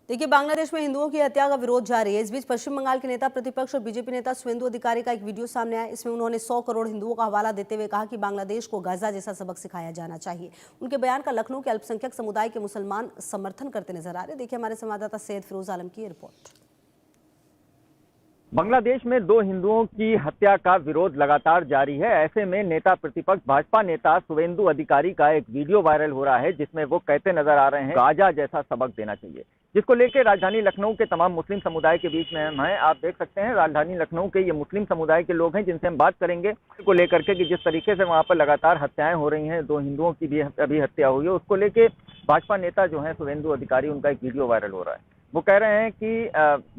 देखिए, बांग्लादेश में हिंदुओं की हत्या का विरोध जारी है। इस बीच पश्चिम बंगाल के नेता प्रतिपक्ष और बीजेपी नेता शुवेंदु अधिकारी का एक वीडियो सामने आया। इसमें उन्होंने 100 करोड़ हिंदुओं का हवाला देते हुए कहा कि बांग्लादेश को गाजा जैसा सबक सिखाया जाना चाहिए। उनके बयान का लखनऊ के अल्पसंख्यक समुदाय के मुसलमान समर्थन करते नजर आ रहे। देखिए हमारे संवाददाता सैयद फिरोज आलम की रिपोर्ट। बांग्लादेश में दो हिंदुओं की हत्या का विरोध लगातार जारी है। ऐसे में नेता प्रतिपक्ष भाजपा नेता शुवेंदु अधिकारी का एक वीडियो वायरल हो रहा है, जिसमें वो कहते नजर आ रहे हैं गाजा जैसा सबक देना चाहिए, जिसको लेकर राजधानी लखनऊ के तमाम मुस्लिम समुदाय के बीच में हम हैं। आप देख सकते हैं राजधानी लखनऊ के ये मुस्लिम समुदाय के लोग हैं जिनसे हम बात करेंगे को लेकर के कि जिस तरीके से वहाँ पर लगातार हत्याएं हो रही हैं, दो हिंदुओं की भी अभी हत्या हुई है, उसको लेकर भाजपा नेता जो है शुवेंदु अधिकारी, उनका एक वीडियो वायरल हो रहा है। वो कह रहे हैं कि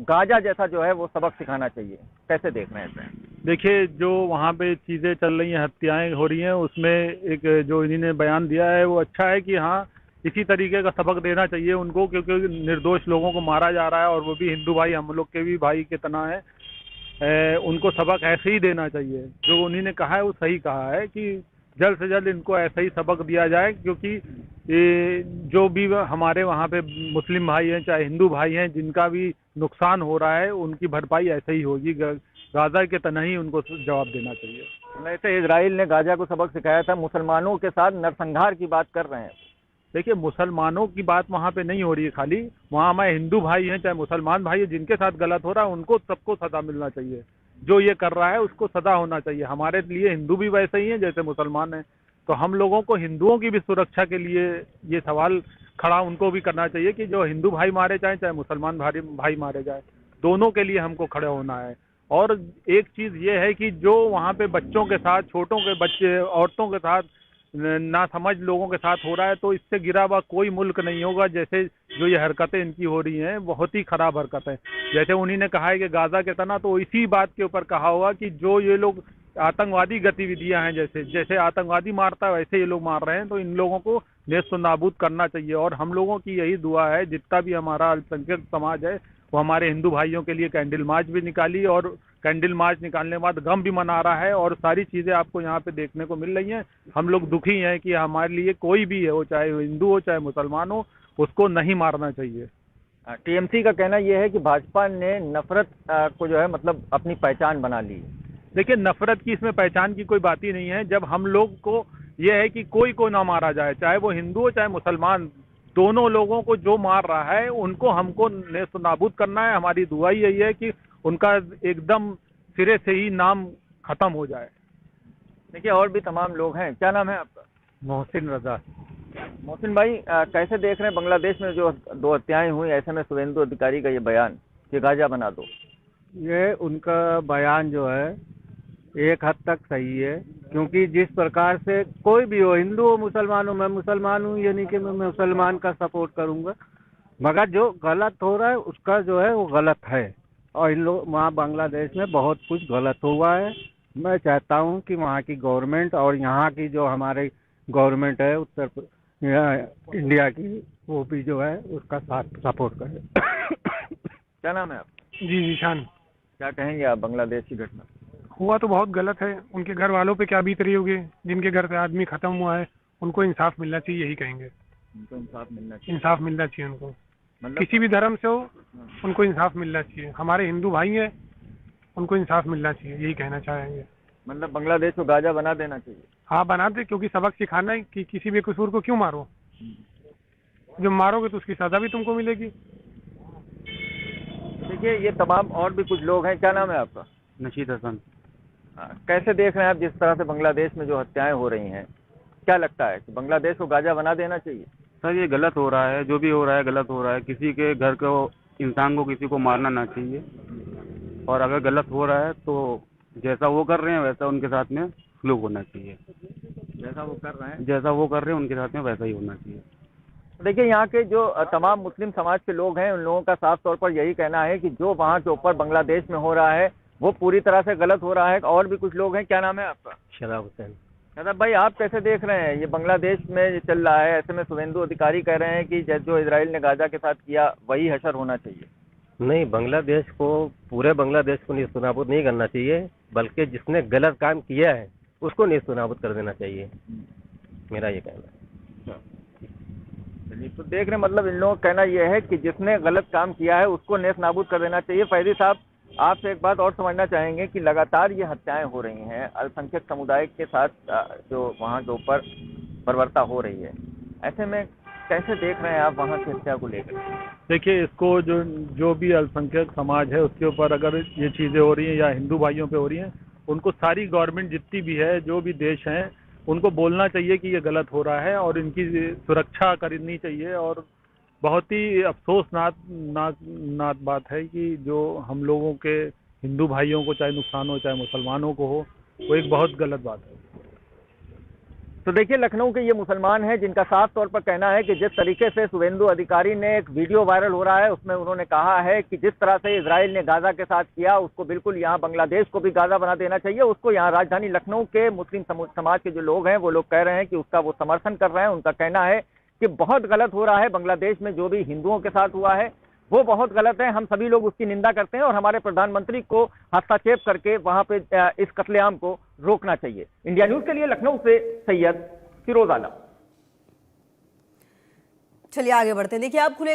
गाजा जैसा जो है वो सबक सिखाना चाहिए। कैसे देख रहे हैं इसे? देखिए, जो वहाँ पे चीज़ें चल रही हैं, हत्याएं हो रही हैं, उसमें एक जो इन्होंने बयान दिया है वो अच्छा है कि हाँ, इसी तरीके का सबक देना चाहिए उनको, क्योंकि निर्दोष लोगों को मारा जा रहा है और वो भी हिंदू भाई, हम लोग के भी भाई की तरह है। उनको सबक ऐसे ही देना चाहिए। जो उन्होंने कहा है वो सही कहा है कि जल्द से जल्द इनको ऐसा ही सबक दिया जाए, क्योंकि ये जो भी हमारे वहाँ पे मुस्लिम भाई हैं चाहे हिंदू भाई हैं, जिनका भी नुकसान हो रहा है उनकी भरपाई ऐसे ही होगी। गाजा के तना ही उनको जवाब देना चाहिए। वैसे इजराइल ने गाजा को सबक सिखाया था, मुसलमानों के साथ नरसंहार की बात कर रहे हैं। देखिए, मुसलमानों की बात वहाँ पे नहीं हो रही है, खाली वहाँ हमारे हिंदू भाई हैं चाहे मुसलमान भाई हैं, जिनके साथ गलत हो रहा है उनको सबको सजा मिलना चाहिए। जो ये कर रहा है उसको सजा होना चाहिए। हमारे लिए हिंदू भी वैसे ही हैं जैसे मुसलमान हैं, तो हम लोगों को हिंदुओं की भी सुरक्षा के लिए ये सवाल खड़ा उनको भी करना चाहिए कि जो हिंदू भाई मारे जाए चाहे मुसलमान भाई मारे जाए, दोनों के लिए हमको खड़े होना है। और एक चीज़ ये है कि जो वहाँ पे बच्चों के साथ, छोटों के बच्चे, औरतों के साथ, नासमझ लोगों के साथ हो रहा है, तो इससे गिरा हुआ कोई मुल्क नहीं होगा। जैसे जो ये हरकतें इनकी हो रही हैं, बहुत ही खराब हरकतें। जैसे उन्हीं ने कहा है कि गाजा के तना, तो इसी बात के ऊपर कहा होगा कि जो ये लोग आतंकवादी गतिविधियां हैं, जैसे जैसे आतंकवादी मारता है वैसे ये लोग मार रहे हैं, तो इन लोगों को नेस्त नाबूद करना चाहिए। और हम लोगों की यही दुआ है, जितना भी हमारा अल्पसंख्यक समाज है वो हमारे हिंदू भाइयों के लिए कैंडल मार्च भी निकाली, और कैंडल मार्च निकालने के बाद गम भी मना रहा है, और सारी चीज़ें आपको यहाँ पे देखने को मिल रही हैं। हम लोग दुखी हैं कि हमारे लिए कोई भी है, वो चाहे हिंदू हो चाहे मुसलमान हो, उसको नहीं मारना चाहिए। टीएमसी का कहना यह है कि भाजपा ने नफरत को जो है मतलब अपनी पहचान बना ली। देखिए, नफरत की इसमें पहचान की कोई बात ही नहीं है। जब हम लोग को यह है कि कोई को ना मारा जाए, चाहे वो हिंदू हो चाहे मुसलमान, दोनों लोगों को जो मार रहा है उनको हमको नेस्त नाबूद करना है। हमारी दुआ यही है कि उनका एकदम सिरे से ही नाम खत्म हो जाए। देखिए, और भी तमाम लोग हैं। क्या नाम है आपका? मोहसिन रजा। मोहसिन भाई, कैसे देख रहे हैं बांग्लादेश में जो दो हत्याएं हुई, ऐसे में शुवेंदु अधिकारी का ये बयान कि गाजा बना दो? ये उनका बयान जो है एक हद तक सही है, क्योंकि जिस प्रकार से कोई भी हो, हिंदू हो मुसलमान हो, मैं मुसलमान हूँ ये नहीं कि मैं मुसलमान का सपोर्ट करूँगा, मगर जो गलत हो रहा है उसका जो है वो गलत है। और इन लोग वहाँ बांग्लादेश में बहुत कुछ गलत हुआ है। मैं चाहता हूँ कि वहाँ की गवर्नमेंट और यहाँ की जो हमारी गवर्नमेंट है इंडिया की, वो भी जो है उसका साथ सपोर्ट करे। क्या नाम है आपका? जी जीशान। क्या कहेंगे आप बांग्लादेश की घटना? हुआ तो बहुत गलत है। उनके घर वालों पे क्या बीत रही होगी, जिनके घर से आदमी खत्म हुआ है, उनको इंसाफ मिलना चाहिए, यही कहेंगे। उनको इंसाफ मिलना चाहिए। इंसाफ मिलना चाहिए उनको, मतलब किसी भी धर्म से हो, उनको इंसाफ मिलना चाहिए। हमारे हिंदू भाई हैं, उनको इंसाफ मिलना चाहिए, यही कहना चाहेंगे। मतलब बांग्लादेश को गाजा बना देना चाहिए। हाँ, बना दे, क्योंकि सबक सिखाना है कि किसी भी कसूर को क्यों मारो। जब मारोगे तो उसकी सजा भी तुमको मिलेगी। देखिए, ये तमाम और भी कुछ लोग हैं। क्या नाम है आपका? नशीद हसन। कैसे देख रहे हैं आप जिस तरह से बांग्लादेश में जो हत्याएं हो रही हैं? क्या लगता है कि बांग्लादेश को गाजा बना देना चाहिए? सर, ये गलत हो रहा है, जो भी हो रहा है गलत हो रहा है। किसी के घर को, इंसान को किसी को मारना ना चाहिए। और अगर गलत हो रहा है तो जैसा वो कर रहे हैं वैसा उनके साथ में सलूक होना चाहिए। जैसा वो कर रहे हैं उनके साथ में वैसा ही होना चाहिए। देखिए, यहाँ के जो तमाम मुस्लिम समाज के लोग हैं, उन लोगों का साफ तौर पर यही कहना है कि जो वहाँ के ऊपर बांग्लादेश में हो रहा है वो पूरी तरह से गलत हो रहा है। और भी कुछ लोग हैं। क्या नाम है आपका? शराब हुसैन। शादाब भाई, आप कैसे देख रहे हैं ये बांग्लादेश में ये चल रहा है? ऐसे में शुवेंदु अधिकारी कह रहे हैं कि जो इजराइल ने गाजा के साथ किया वही हशर होना चाहिए। नहीं, बांग्लादेश को, पूरे बांग्लादेश को नेस्तनाबूद नहीं करना चाहिए, बल्कि जिसने गलत काम किया है उसको नेस्तनाबूद कर देना चाहिए, मेरा ये कहना है। चलिए, तो देख रहे हैं, मतलब इन लोगों का कहना यह है कि जिसने गलत काम किया है उसको नेस्त नाबूद कर देना चाहिए। फैदी साहब, आपसे एक बात और समझना चाहेंगे कि लगातार ये हत्याएं हो रही हैं अल्पसंख्यक समुदाय के साथ, जो वहाँ के ऊपर बर्बरता हो रही है, ऐसे में कैसे देख रहे हैं आप वहाँ की हत्या को लेकर? देखिए, इसको जो भी अल्पसंख्यक समाज है उसके ऊपर अगर ये चीज़ें हो रही हैं या हिंदू भाइयों पे हो रही हैं, उनको सारी गवर्नमेंट जितनी भी है, जो भी देश हैं, उनको बोलना चाहिए कि ये गलत हो रहा है और इनकी सुरक्षा करनी चाहिए। और बहुत ही अफसोसनाक बात है कि जो हम लोगों के हिंदू भाइयों को चाहे नुकसान हो, चाहे मुसलमानों को हो, वो एक बहुत गलत बात है। तो देखिए, लखनऊ के ये मुसलमान हैं जिनका साफ तौर पर कहना है कि जिस तरीके से शुवेंदु अधिकारी ने एक वीडियो वायरल हो रहा है उसमें उन्होंने कहा है कि जिस तरह से इजराइल ने गाजा के साथ किया उसको बिल्कुल यहाँ बांग्लादेश को भी गाजा बना देना चाहिए। उसको यहाँ राजधानी लखनऊ के मुस्लिम समाज के जो लोग हैं वो लोग कह रहे हैं कि उसका वो समर्थन कर रहे हैं। उनका कहना है कि बहुत गलत हो रहा है, बांग्लादेश में जो भी हिंदुओं के साथ हुआ है वो बहुत गलत है, हम सभी लोग उसकी निंदा करते हैं और हमारे प्रधानमंत्री को हस्तक्षेप करके वहां पे इस कत्लेआम को रोकना चाहिए। इंडिया न्यूज के लिए लखनऊ से सैयद फिरोज आलम। चलिए आगे बढ़ते हैं। देखिए, आप खुले